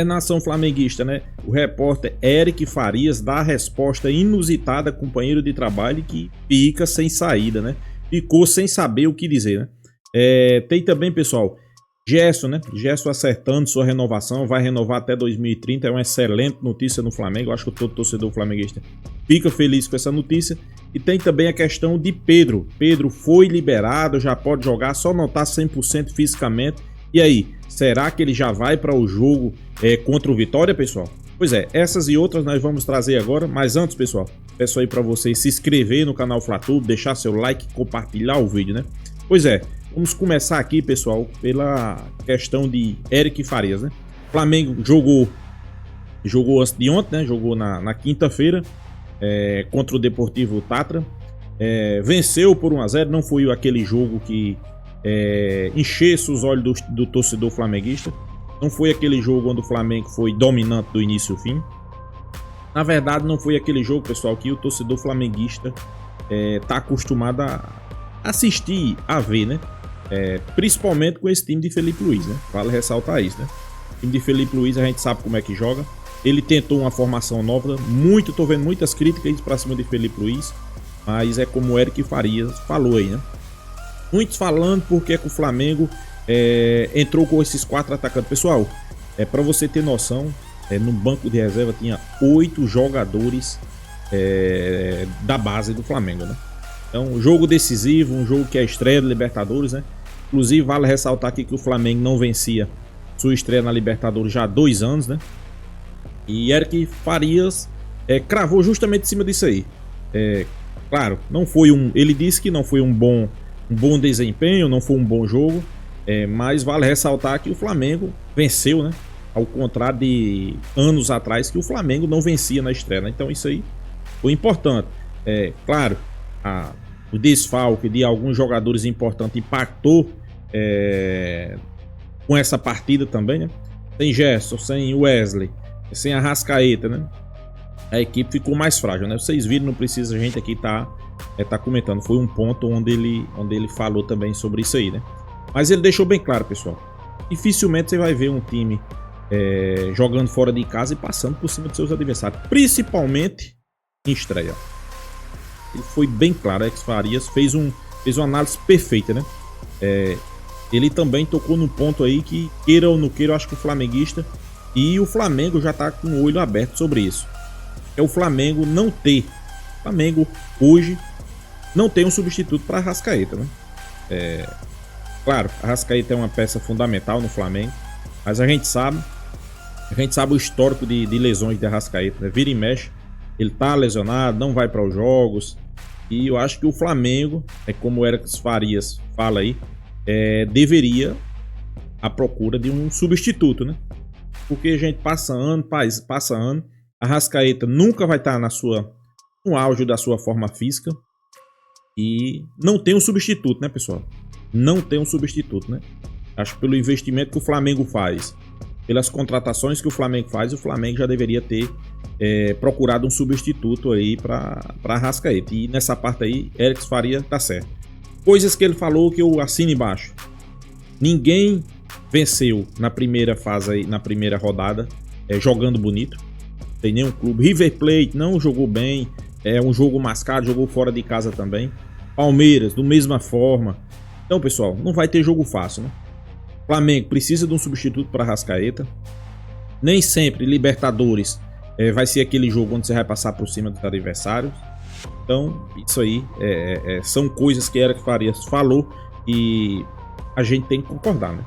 Nação flamenguista, né? O repórter Eric Farias dá a resposta inusitada, companheiro de trabalho, que fica sem saída, né? Ficou sem saber o que dizer, né? Tem também, pessoal, Gerson, né? Gerson acertando sua renovação, vai renovar até 2030, é uma excelente notícia no Flamengo. Eu acho que todo torcedor flamenguista fica feliz com essa notícia. E tem também a questão de Pedro. Pedro foi liberado, já pode jogar, só não tá 100% fisicamente. E aí, será que ele já vai para o jogo contra o Vitória, pessoal? Pois é, essas e outras nós vamos trazer agora. Mas antes, pessoal, peço aí para vocês se inscrever no canal FlaTudo, deixar seu like, compartilhar o vídeo, né? Pois é, vamos começar aqui, pessoal, pela questão de Eric Farias, né? O Flamengo jogou antes de ontem, né? Jogou na quinta-feira contra o Deportivo Tátira. Venceu por 1-0, não foi aquele jogo que enchesse os olhos do torcedor flamenguista. Não foi aquele jogo onde o Flamengo foi dominante do início ao fim. Na verdade, não foi aquele jogo, pessoal, que o torcedor flamenguista tá acostumado a assistir, a ver, né? Principalmente com esse time de Felipe Luiz, né? Vale ressaltar isso, né? O time de Felipe Luiz, a gente sabe como é que joga. Ele tentou uma formação nova, tô vendo muitas críticas pra cima de Felipe Luiz, mas é como o Eric Farias falou aí, né? Muitos falando porque que o Flamengo entrou com esses 4 atacantes. Pessoal, para você ter noção, no banco de reserva tinha 8 jogadores da base do Flamengo, né? Então, um jogo decisivo, um jogo que é a estreia da Libertadores, né? Inclusive, vale ressaltar aqui que o Flamengo não vencia sua estreia na Libertadores já há 2 anos, né? E Eric Farias cravou justamente em cima disso aí. Claro, não foi ele disse que não foi um bom desempenho, não foi um bom jogo, mas vale ressaltar que o Flamengo venceu, né? Ao contrário de anos atrás que o Flamengo não vencia na estreia, né? Então isso aí foi importante. Claro, o desfalque de alguns jogadores importantes impactou com essa partida também, né? Sem Gerson, sem Wesley, sem Arrascaeta, né? A equipe ficou mais frágil, né? Vocês viram, não precisa a gente aqui tá comentando. Foi um ponto onde ele falou também sobre isso aí, né? Mas ele deixou bem claro, pessoal. Dificilmente você vai ver um time jogando fora de casa e passando por cima dos seus adversários, principalmente em estreia. Ele foi bem claro. Eric Farias fez uma análise perfeita, né? Ele também tocou num ponto aí que, queira ou não queira, eu acho que o flamenguista e o Flamengo já tá com o olho aberto sobre isso. O Flamengo não ter. O Flamengo hoje não tem um substituto para Arrascaeta, né? Claro, Arrascaeta é uma peça fundamental no Flamengo, mas a gente sabe o histórico de lesões de Arrascaeta, né? Vira e mexe, ele tá lesionado, não vai para os jogos. E eu acho que o Flamengo, como o Eric Farias fala aí, deveria à procura de um substituto, né? Porque a gente passa ano, Arrascaeta nunca vai estar no auge da sua forma física e não tem um substituto, né, pessoal? Não tem um substituto, né? Acho que pelo investimento que o Flamengo faz, pelas contratações que o Flamengo faz, o Flamengo já deveria ter procurado um substituto aí para Arrascaeta. E nessa parte aí, Eric Faria tá certo. Coisas que ele falou que eu assino embaixo. Ninguém venceu na primeira fase aí, na primeira rodada, jogando bonito. Tem nenhum clube. River Plate não jogou bem, um jogo mascado, jogou fora de casa também. Palmeiras, da mesma forma. Então, pessoal, não vai ter jogo fácil, né? Flamengo precisa de um substituto para Arrascaeta. Nem sempre Libertadores vai ser aquele jogo onde você vai passar por cima dos adversários. Então, isso aí são coisas que Eric Farias falou e a gente tem que concordar, né?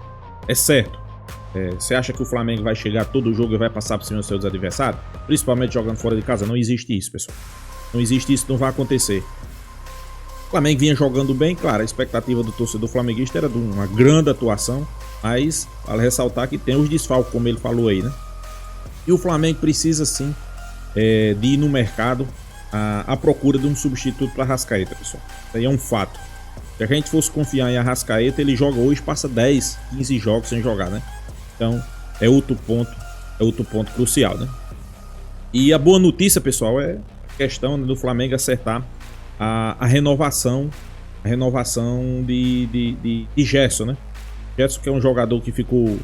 É certo. Você acha que o Flamengo vai chegar todo jogo e vai passar por cima dos seus adversários? Principalmente jogando fora de casa? Não existe isso, pessoal. Não existe isso, não vai acontecer. O Flamengo vinha jogando bem, claro, a expectativa do torcedor flamenguista era de uma grande atuação, mas vale ressaltar que tem os desfalques, como ele falou aí, né? E o Flamengo precisa sim de ir no mercado à procura de um substituto para Arrascaeta, pessoal. Isso aí é um fato. Se a gente fosse confiar em Arrascaeta, ele joga hoje, passa 10, 15 jogos sem jogar, né? Então, é outro ponto crucial, né? E a boa notícia, pessoal, é a questão do Flamengo acertar a renovação de Gerson, né? Gerson, que é um jogador que ficou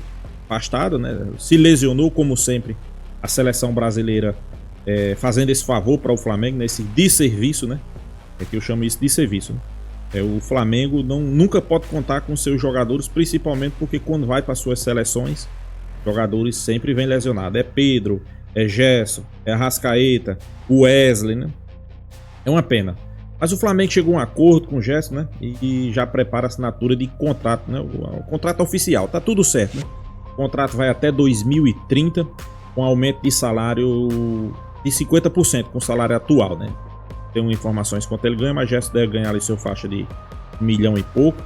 afastado, né? Se lesionou, como sempre, a seleção brasileira fazendo esse favor para o Flamengo, nesse desserviço, né? É que eu chamo isso de serviço, né? O Flamengo nunca pode contar com seus jogadores, principalmente porque quando vai para suas seleções, jogadores sempre vêm lesionados. É Pedro, é Gerson, é Arrascaeta, o Wesley, né? É uma pena. Mas o Flamengo chegou a um acordo com o Gerson, né? E já prepara a assinatura de contrato, né? O contrato oficial, tá tudo certo, né? O contrato vai até 2030, com aumento de salário de 50% com o salário atual, né? Tenho informações quanto ele ganha, mas Gerson deve ganhar ali seu faixa de 1 milhão e pouco.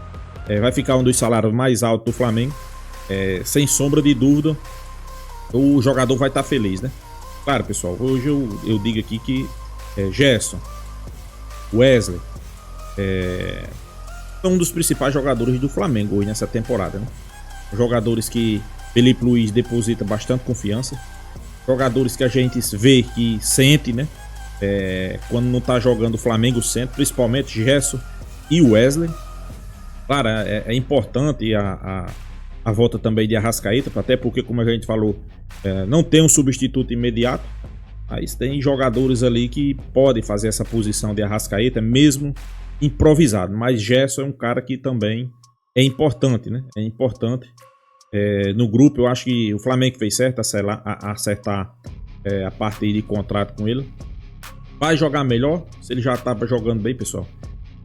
Vai ficar um dos salários mais altos do Flamengo. Sem sombra de dúvida, o jogador vai estar feliz, né? Claro, pessoal, hoje eu digo aqui que Gerson, Wesley são um dos principais jogadores do Flamengo hoje nessa temporada, né? Jogadores que Felipe Luiz deposita bastante confiança. Jogadores que a gente vê que sente, né? Quando não tá jogando o Flamengo sente, principalmente Gerson e Wesley. Claro, é importante a volta também de Arrascaeta, até porque, como a gente falou, não tem um substituto imediato, mas tem jogadores ali que podem fazer essa posição de Arrascaeta, mesmo improvisado. Mas Gerson é um cara que também é importante, né? É importante. No grupo, eu acho que o Flamengo fez certo acertar a parte de contrato com ele. Vai jogar melhor, se ele já estava jogando bem, pessoal.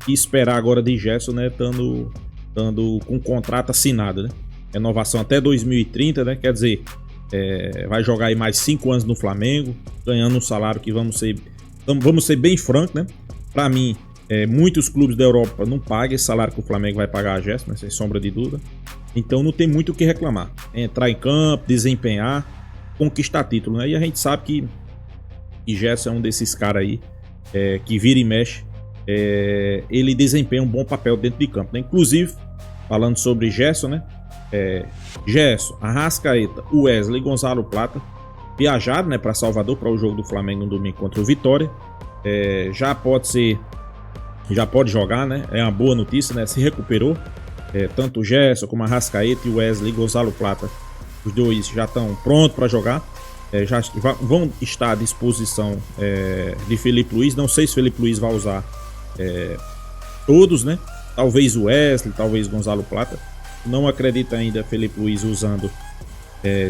E esperar agora de Gerson, né? Estando com contrato assinado, né? Renovação até 2030, né? Quer dizer, vai jogar aí mais 5 anos no Flamengo, ganhando um salário que vamos ser bem francos, né? Para mim, muitos clubes da Europa não pagam esse salário que o Flamengo vai pagar a Gerson, né? Sem sombra de dúvida. Então não tem muito o que reclamar. Entrar em campo, desempenhar, conquistar título, né? E a gente sabe que Gerson é um desses caras aí que vira e mexe. Ele desempenha um bom papel dentro de campo, né? Inclusive, falando sobre Gerson, né? Gerson, Arrascaeta, Wesley e Gonzalo Plata viajaram, né, para Salvador para o jogo do Flamengo no domingo contra o Vitória. Já pode jogar, né? É uma boa notícia, né? Se recuperou. Tanto o Gerson como a Arrascaeta e o Wesley e Gonzalo Plata, os dois já estão prontos para jogar. Já vão estar à disposição de Felipe Luiz. Não sei se Felipe Luiz vai usar todos, né? Talvez o Wesley, talvez Gonzalo Plata. Não acredito ainda Felipe Luiz usando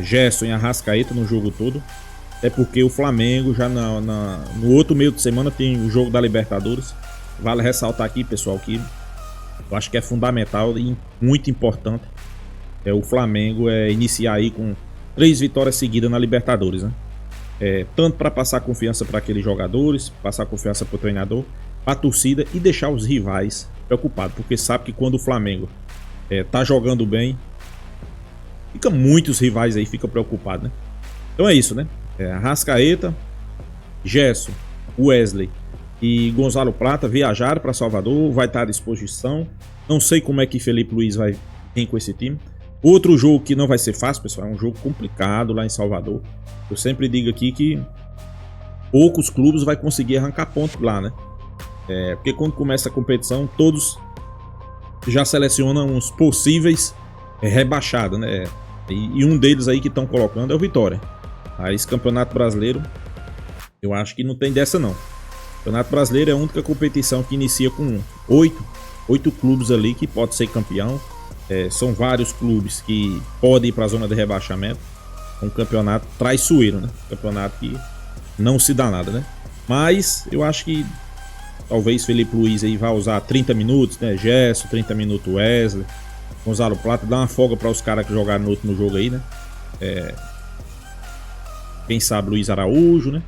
Gerson e Arrascaeta no jogo todo. É porque o Flamengo já no outro meio de semana tem o jogo da Libertadores. Vale ressaltar aqui, pessoal, que eu acho que é fundamental e muito importante o Flamengo iniciar aí com 3 vitórias seguidas na Libertadores, né? Tanto para passar confiança para aqueles jogadores, passar confiança para o treinador, para a torcida e deixar os rivais preocupados, porque sabe que quando o Flamengo tá jogando bem, muitos rivais aí ficam preocupados, né? Então é isso, né? Arrascaeta, Gerson, Wesley e Gonzalo Plata viajaram para Salvador, vai estar à disposição. Não sei como é que Felipe Luiz vai vir com esse time. Outro jogo que não vai ser fácil, pessoal, é um jogo complicado lá em Salvador. Eu sempre digo aqui que poucos clubes vai conseguir arrancar pontos lá, né? Porque quando começa a competição, todos já selecionam os possíveis rebaixados, né? E um deles aí que estão colocando é o Vitória. Esse Campeonato Brasileiro, eu acho que não tem dessa não. O Campeonato Brasileiro é a única competição que inicia com 8 clubes ali que pode ser campeão. São vários clubes que podem ir para a zona de rebaixamento. Um campeonato traiçoeiro, né? Campeonato que não se dá nada, né? Mas eu acho que talvez Felipe Luiz aí vai usar 30 minutos, né? Gerson, 30 minutos Wesley, Gonzalo Plata, dá uma folga para os caras que jogaram no último jogo aí, né? Quem sabe Luiz Araújo, né?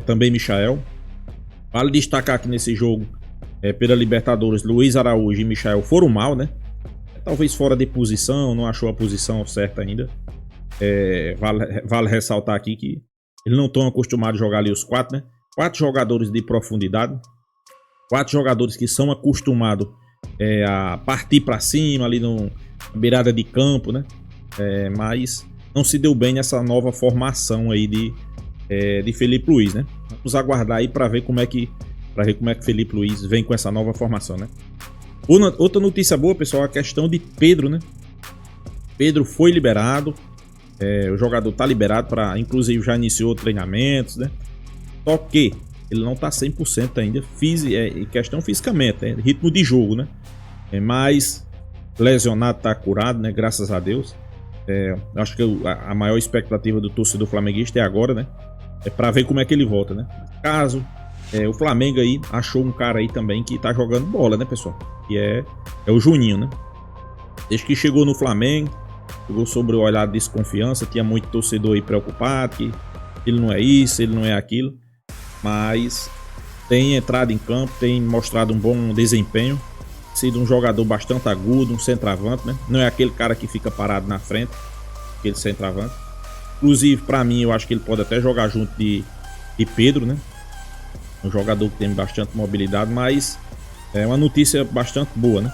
Também Michael. Vale destacar que nesse jogo, pela Libertadores, Luiz Araújo e Michael foram mal, né? Talvez fora de posição, não achou a posição certa ainda. Vale ressaltar aqui que eles não estão acostumados a jogar ali os 4, né? 4 jogadores de profundidade. 4 jogadores que são acostumados a partir para cima ali na beirada de campo, né? Mas não se deu bem nessa nova formação aí de Felipe Luiz, né? Vamos aguardar aí para ver como é que Felipe Luiz vem com essa nova formação, né? Outra notícia boa, pessoal, é a questão de Pedro, né? Pedro foi liberado, O jogador tá liberado para, inclusive já iniciou treinamentos, né? Só que ele não tá 100% ainda, questão fisicamente, né? Ritmo de jogo, né? Mas lesionado, tá curado, né? Graças a Deus. Acho que a maior expectativa do torcedor flamenguista é agora, né? Para ver como é que ele volta, né? Caso o Flamengo aí achou um cara aí também que tá jogando bola, né, pessoal? Que é o Juninho, né? Desde que chegou no Flamengo, chegou sobre o olhar de desconfiança, tinha muito torcedor aí preocupado, que ele não é isso, ele não é aquilo, mas tem entrado em campo, tem mostrado um bom desempenho, sido um jogador bastante agudo, um centroavante, né? Não é aquele cara que fica parado na frente, aquele centroavante. Inclusive, para mim, eu acho que ele pode até jogar junto de Pedro, né? Um jogador que tem bastante mobilidade, mas é uma notícia bastante boa, né?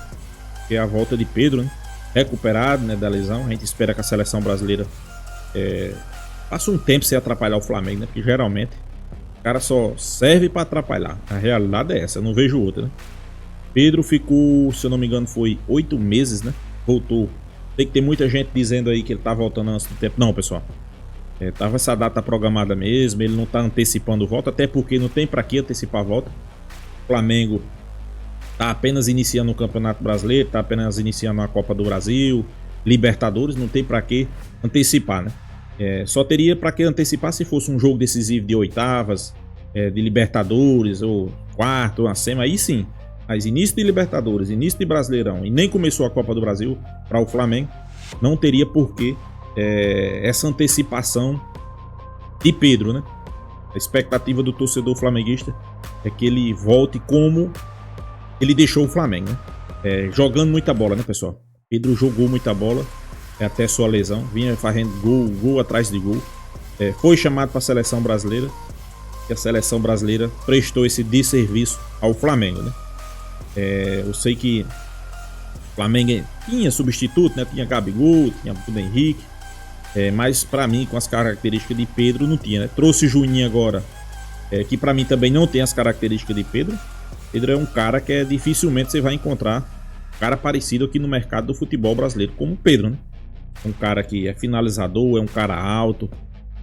Que é a volta de Pedro, né? Recuperado, né, da lesão. A gente espera que a seleção brasileira passe um tempo sem atrapalhar o Flamengo, né? Porque geralmente o cara só serve para atrapalhar. A realidade é essa, eu não vejo outra, né? Pedro ficou, se eu não me engano, foi 8 meses, né? Voltou. Tem que ter muita gente dizendo aí que ele tá voltando antes do tempo. Não, pessoal. Tava essa data programada mesmo, ele não tá antecipando volta, até porque não tem para que antecipar a volta. O Flamengo tá apenas iniciando o Campeonato Brasileiro, tá apenas iniciando a Copa do Brasil, Libertadores, não tem para que antecipar, né? Só teria para que antecipar se fosse um jogo decisivo de oitavas, de Libertadores, ou quarto, ou uma semi, aí sim. Mas início de Libertadores, início de Brasileirão, e nem começou a Copa do Brasil para o Flamengo, não teria porquê essa antecipação de Pedro, né? A expectativa do torcedor flamenguista é que ele volte como ele deixou o Flamengo, né? Jogando muita bola, né, pessoal? Pedro jogou muita bola até sua lesão, vinha fazendo gol atrás de gol. Foi chamado para a seleção brasileira e a seleção brasileira prestou esse desserviço ao Flamengo, né? Eu sei que o Flamengo tinha substituto, né? Tinha Gabigol, tinha Bruno Henrique, mas para mim, com as características de Pedro, não tinha, né? Trouxe Juninho agora, que para mim também não tem as características de Pedro. Pedro é um cara que dificilmente você vai encontrar um cara parecido aqui no mercado do futebol brasileiro como o Pedro, né? Um cara que é finalizador, é um cara alto,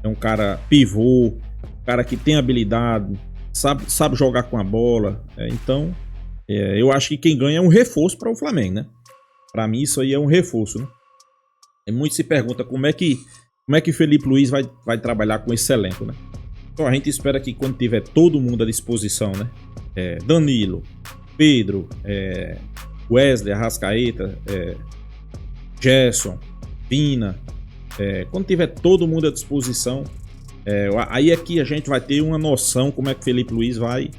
é um cara pivô, um cara que tem habilidade, sabe jogar com a bola. Então, eu acho que quem ganha é um reforço para o Flamengo, né? Para mim isso aí é um reforço, né? Muito se pergunta como é que Felipe Luiz vai trabalhar com esse elenco, né? Então a gente espera que quando tiver todo mundo à disposição, né? Danilo, Pedro, Wesley, Arrascaeta, Gerson, Vina, quando tiver todo mundo à disposição, aí é que a gente vai ter uma noção como é que Felipe Luiz vai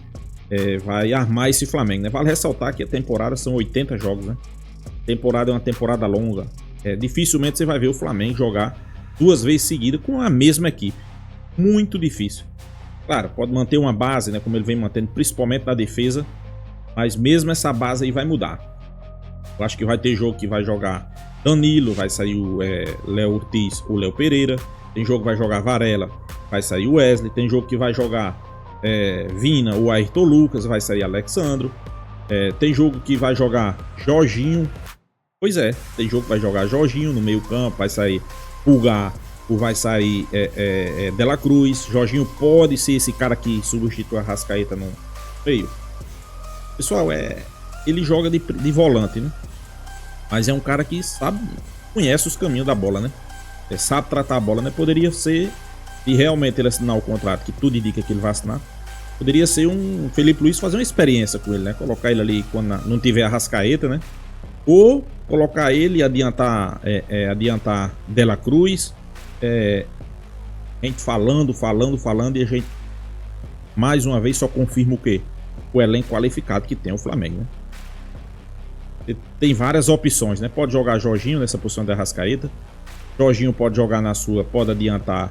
armar esse Flamengo, né? Vale ressaltar que a temporada são 80 jogos, né? A temporada é uma temporada longa. Dificilmente você vai ver o Flamengo jogar 2 vezes seguidas com a mesma equipe. Muito difícil. Claro, pode manter uma base, né, como ele vem mantendo, principalmente na defesa, mas mesmo essa base aí vai mudar. Eu acho que vai ter jogo que vai jogar Danilo, vai sair o Léo Ortiz ou Léo Pereira. Tem jogo que vai jogar Varela, vai sair o Wesley. Tem jogo que vai jogar Vina ou Ayrton Lucas, vai sair Alexandro. Tem jogo que vai jogar Jorginho. Pois tem jogo que vai jogar Jorginho no meio campo, vai sair Pulgar, ou vai sair De La Cruz. Jorginho pode ser esse cara que substitui a Arrascaeta no meio. Pessoal, ele joga de volante, né? Mas é um cara que conhece os caminhos da bola, né? Sabe tratar a bola, né? Poderia ser, e realmente ele assinar o contrato, que tudo indica que ele vai assinar, poderia ser um Felipe Luiz fazer uma experiência com ele, né? Colocar ele ali quando não tiver a Arrascaeta, né? Ou colocar ele e adiantar De La Cruz. A gente falando e a gente mais uma vez só confirma o quê? O elenco qualificado que tem o Flamengo, né? Tem várias opções, né? Pode jogar Jorginho nessa posição da Arrascaeta. Jorginho pode jogar na sua, pode adiantar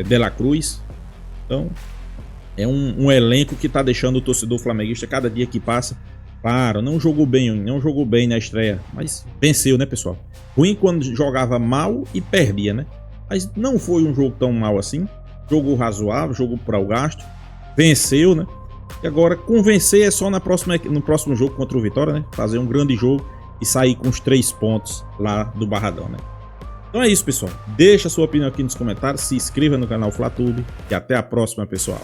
De La Cruz. Então é um elenco que tá deixando o torcedor flamenguista cada dia que passa. Claro, não jogou bem na estreia, mas venceu, né, pessoal? Ruim quando jogava mal e perdia, né? Mas não foi um jogo tão mal assim. Jogou razoável, jogou para o gasto, venceu, né? E agora, com vencer é só no próximo jogo contra o Vitória, né? Fazer um grande jogo e sair com os 3 pontos lá do Barradão, né? Então é isso, pessoal. Deixa a sua opinião aqui nos comentários, se inscreva no canal FlaTube e até a próxima, pessoal.